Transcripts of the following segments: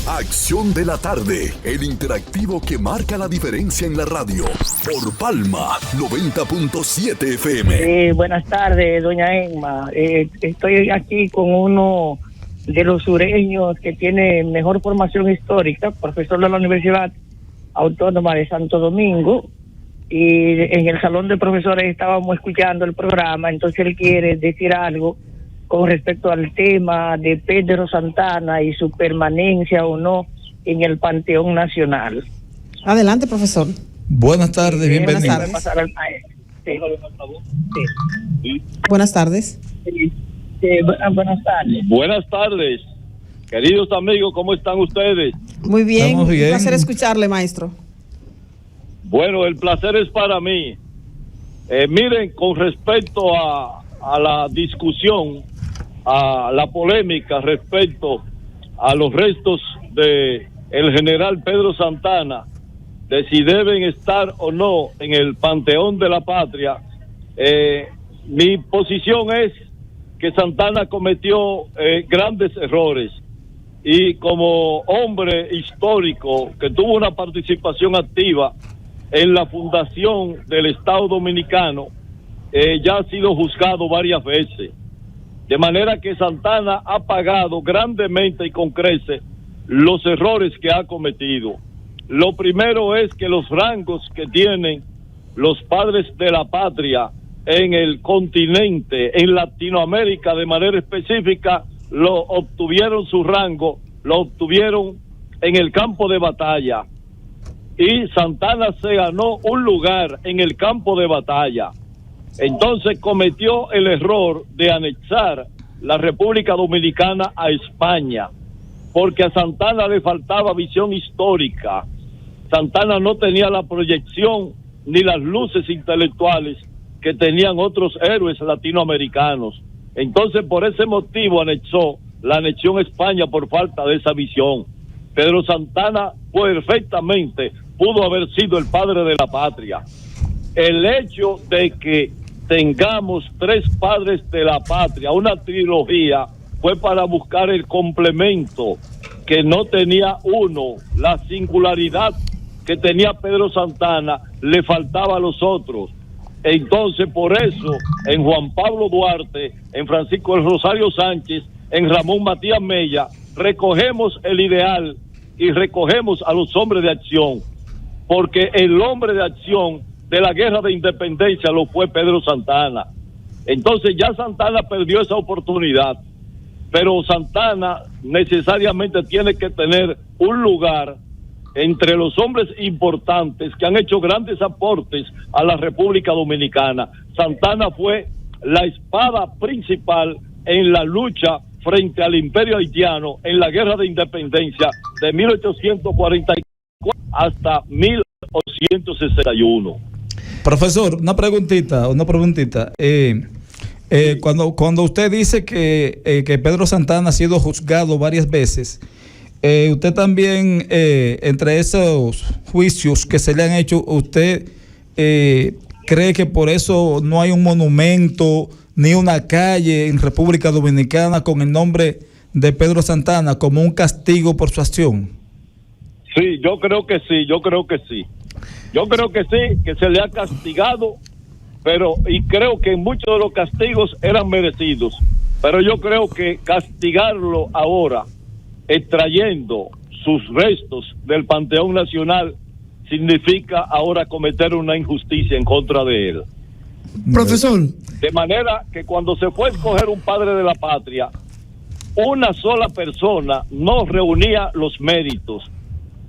Acción de la tarde, el interactivo que marca la diferencia en la radio. Por Palma 90.7 FM. Buenas tardes, doña Emma. Estoy aquí con uno de los sureños que tiene mejor formación histórica, profesor de la Universidad Autónoma de Santo Domingo. Y en el salón de profesores estábamos escuchando el programa, entonces él quiere decir algo con respecto al tema de Pedro Santana y su permanencia o no en el Panteón Nacional. Adelante, profesor. Buenas tardes, bienvenido. Buenas tardes. Sí. Buenas tardes. Buenas tardes. Buenas tardes, queridos amigos, ¿cómo están ustedes? Muy bien, Estamos bien. Un placer escucharle, maestro. Bueno, el placer es para mí. Miren, con respecto a la discusión, a la polémica respecto a los restos de el general Pedro Santana, de si deben estar o no en el Panteón de la Patria, mi posición es que Santana cometió grandes errores, y como hombre histórico que tuvo una participación activa en la fundación del Estado Dominicano, ya ha sido juzgado varias veces. De manera que Santana ha pagado grandemente y con creces los errores que ha cometido. Lo primero es que los rangos que tienen los padres de la patria en el continente, en Latinoamérica de manera específica, lo obtuvieron su rango, lo obtuvieron en el campo de batalla. Y Santana se ganó un lugar en el campo de batalla. Entonces cometió el error de anexar la República Dominicana a España, porque a Santana le faltaba visión histórica. Santana no tenía la proyección ni las luces intelectuales que tenían otros héroes latinoamericanos. Entonces por ese motivo anexó la anexión a España por falta de esa visión. Pedro Santana perfectamente pudo haber sido el padre de la patria. El hecho de que tengamos tres padres de la patria, una trilogía, fue para buscar el complemento que no tenía uno, la singularidad que tenía Pedro Santana, le faltaba a los otros. Entonces, por eso, en Juan Pablo Duarte, en Francisco del Rosario Sánchez, en Ramón Matías Mella, recogemos el ideal y recogemos a los hombres de acción, porque el hombre de acción de la guerra de independencia lo fue Pedro Santana. Entonces ya Santana perdió esa oportunidad, pero Santana necesariamente tiene que tener un lugar entre los hombres importantes que han hecho grandes aportes a la República Dominicana. Santana fue la espada principal en la lucha frente al Imperio Haitiano en la guerra de independencia de 1844 hasta 1861. Profesor, una preguntita. Cuando usted dice que Pedro Santana ha sido juzgado varias veces, usted también, entre esos juicios que se le han hecho, ¿usted cree que por eso no hay un monumento ni una calle en República Dominicana con el nombre de Pedro Santana como un castigo por su acción? Sí, yo creo que sí. Yo creo que sí, que se le ha castigado, y creo que muchos de los castigos eran merecidos, pero yo creo que castigarlo ahora, extrayendo sus restos del Panteón Nacional, significa ahora cometer una injusticia en contra de él. Profesor. De manera que cuando se fue a escoger un padre de la patria, una sola persona no reunía los méritos,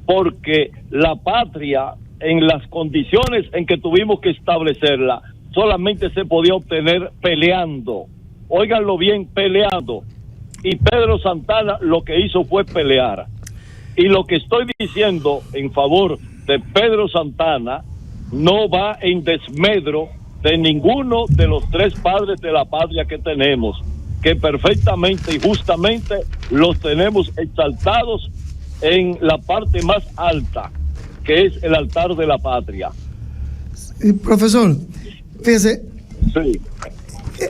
porque la patria, en las condiciones en que tuvimos que establecerla, solamente se podía obtener peleando. Óiganlo bien, peleando. Y Pedro Santana lo que hizo fue pelear. Y lo que estoy diciendo en favor de Pedro Santana no va en desmedro de ninguno de los tres padres de la patria que tenemos, que perfectamente y justamente los tenemos exaltados en la parte más alta, que es el altar de la patria. Profesor, fíjese, sí,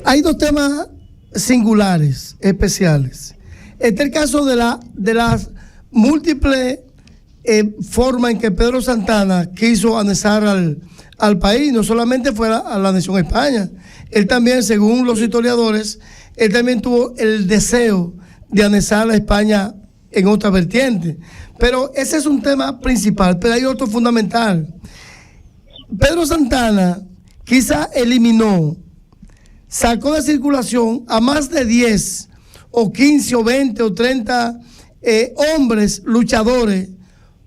hay dos temas singulares, especiales. Este es el caso de las múltiples formas en que Pedro Santana quiso anexar al país, no solamente fue a la nación España, él también, según los historiadores, él también tuvo el deseo de anexar a España en otra vertiente. Pero ese es un tema principal, pero hay otro fundamental. Pedro Santana quizá eliminó, sacó de circulación a más de 10 o 15 o 20 o 30 hombres luchadores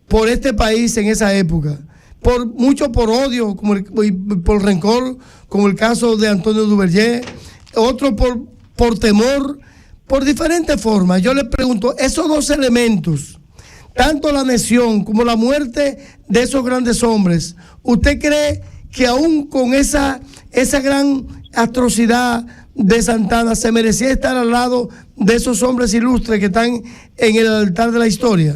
por este país en esa época. Mucho por odio, por rencor, como el caso de Antonio Duvergé, otro por temor, por diferentes formas. Yo le pregunto, esos dos elementos, tanto la anexión como la muerte de esos grandes hombres, ¿usted cree que aún con esa gran atrocidad de Santana se merecía estar al lado de esos hombres ilustres que están en el altar de la historia?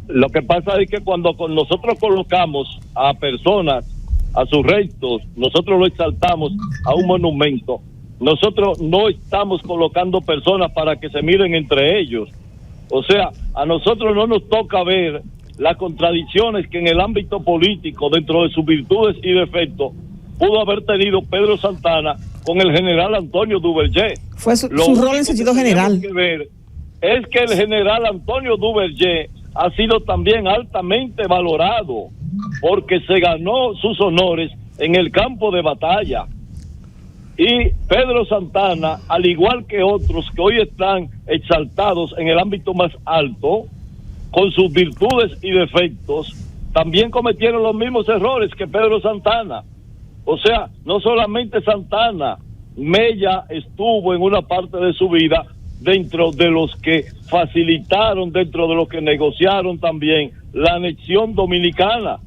Lo que pasa es que cuando nosotros colocamos a personas, a sus restos, nosotros lo exaltamos a un monumento. Nosotros no estamos colocando personas para que se miren entre ellos. O sea, a nosotros no nos toca ver las contradicciones que en el ámbito político, dentro de sus virtudes y defectos, pudo haber tenido Pedro Santana con el general Antonio Duvergé. Fue su rol en sentido general. Que ver es que el general Antonio Duvergé ha sido también altamente valorado porque se ganó sus honores en el campo de batalla. Y Pedro Santana, al igual que otros que hoy están exaltados en el ámbito más alto, con sus virtudes y defectos, también cometieron los mismos errores que Pedro Santana. O sea, no solamente Santana, Mella estuvo en una parte de su vida dentro de los que facilitaron, dentro de los que negociaron también la anexión dominicana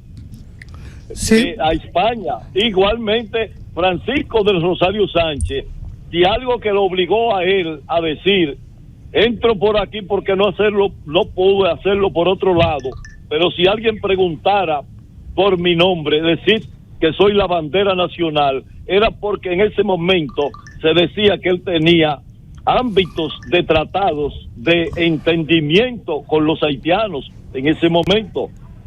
a España. Igualmente, Francisco del Rosario Sánchez, y algo que lo obligó a él a decir, entro por aquí porque no pude hacerlo por otro lado, pero si alguien preguntara por mi nombre, decir que soy la bandera nacional, era porque en ese momento se decía que él tenía ámbitos de tratados de entendimiento con los haitianos en ese momento.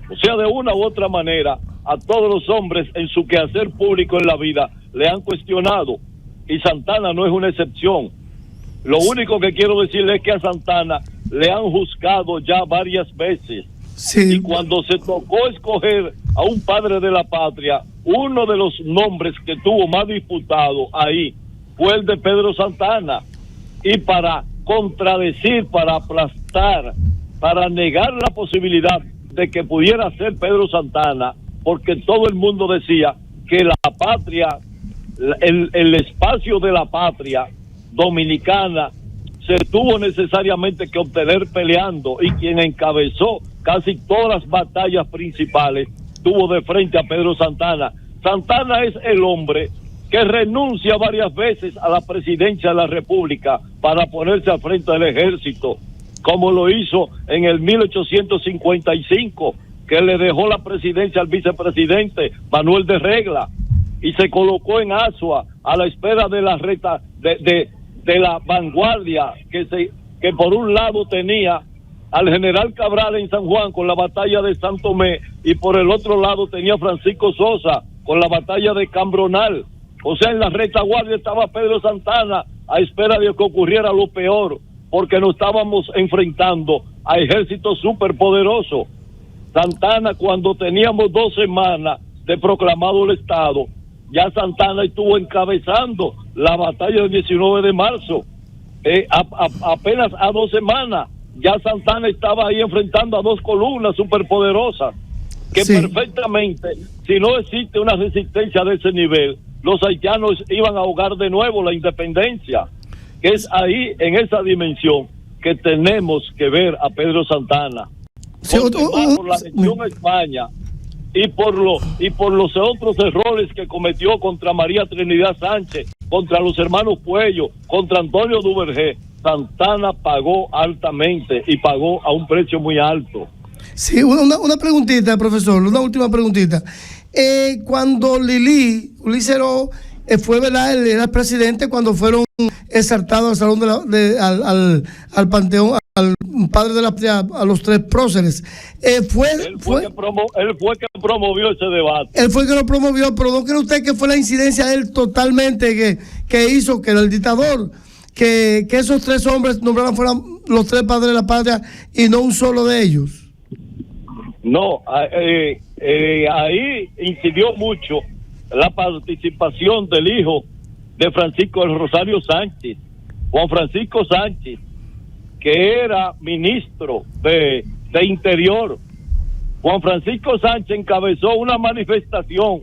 O sea, de una u otra manera, a todos los hombres en su quehacer público en la vida le han cuestionado, y Santana no es una excepción. Lo único que quiero decirle es que a Santana le han juzgado ya varias veces. Sí. Y cuando se tocó escoger a un padre de la patria, uno de los nombres que tuvo más disputado ahí fue el de Pedro Santana. Y para contradecir, para aplastar, para negar la posibilidad de que pudiera ser Pedro Santana, porque todo el mundo decía que la patria, el espacio de la patria dominicana se tuvo necesariamente que obtener peleando, y quien encabezó casi todas las batallas principales tuvo de frente a Pedro Santana. Santana es el hombre que renuncia varias veces a la presidencia de la República para ponerse al frente del ejército, como lo hizo en el 1855, que le dejó la presidencia al vicepresidente Manuel de Regla y se colocó en Azua a la espera de la de la vanguardia que por un lado tenía al general Cabral en San Juan con la batalla de San Tomé, y por el otro lado tenía a Francisco Sosa con la batalla de Cambronal. O sea, en la retaguardia estaba Pedro Santana a espera de que ocurriera lo peor, porque nos estábamos enfrentando a ejércitos superpoderosos. Santana, cuando teníamos 2 semanas de proclamado el Estado, ya Santana estuvo encabezando la batalla del 19 de marzo. Apenas a 2 semanas, ya Santana estaba ahí enfrentando a 2 columnas superpoderosas, que sí, perfectamente, si no existe una resistencia de ese nivel, los haitianos iban a ahogar de nuevo la independencia. Que es ahí, en esa dimensión, que tenemos que ver a Pedro Santana. Sí, por la anexión a España y por los otros errores que cometió contra María Trinidad Sánchez, contra los hermanos Puello, contra Antonio Duvergé, Santana pagó altamente y pagó a un precio muy alto. Sí, una preguntita, profesor, una última preguntita. Cuando Lili Ceró fue, ¿verdad? Él era presidente cuando fueron exaltados al salón al Panteón, al padre de la patria, a los 3 próceres. Él fue que promovió ese debate. Él fue que lo promovió, pero ¿no cree usted que fue la incidencia de él totalmente que hizo que el dictador, que esos 3 hombres nombraran fueran los 3 padres de la patria y no un solo de ellos? No, ahí incidió mucho la participación del hijo de Francisco del Rosario Sánchez, Juan Francisco Sánchez, que era ministro de Interior. Juan Francisco Sánchez encabezó una manifestación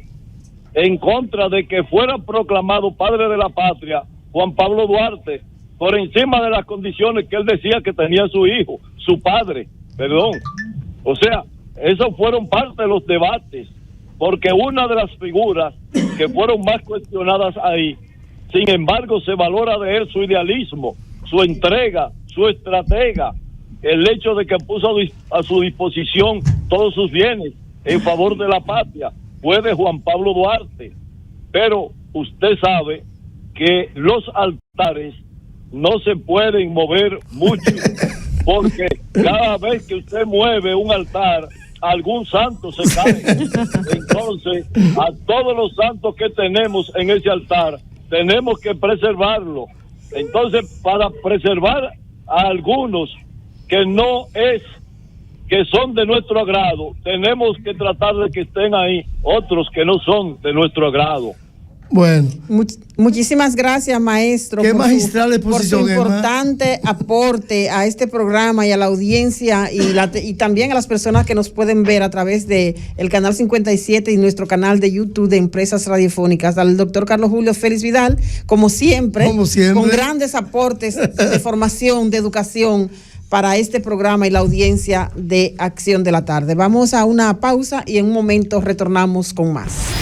en contra de que fuera proclamado padre de la patria Juan Pablo Duarte, por encima de las condiciones que él decía que tenía su hijo, su padre, perdón. O sea, esos fueron parte de los debates, porque una de las figuras que fueron más cuestionadas ahí, sin embargo, se valora de él su idealismo, su entrega, su estratega, el hecho de que puso a su disposición todos sus bienes en favor de la patria, fue de Juan Pablo Duarte. Pero usted sabe que los altares no se pueden mover mucho, porque cada vez que usted mueve un altar, algún santo se cae. Entonces, a todos los santos que tenemos en ese altar, tenemos que preservarlo. Entonces, para preservar a algunos que son de nuestro agrado, tenemos que tratar de que estén ahí otros que no son de nuestro agrado. Bueno. Muchísimas gracias, maestro. Qué magistral exposición, por su importante aporte a este programa y a la audiencia y también a las personas que nos pueden ver a través de el canal 57 y nuestro canal de YouTube de Empresas Radiofónicas. Al doctor Carlos Julio Félix Vidal, como siempre, con grandes aportes de formación, de educación para este programa y la audiencia de Acción de la Tarde. Vamos a una pausa y en un momento retornamos con más.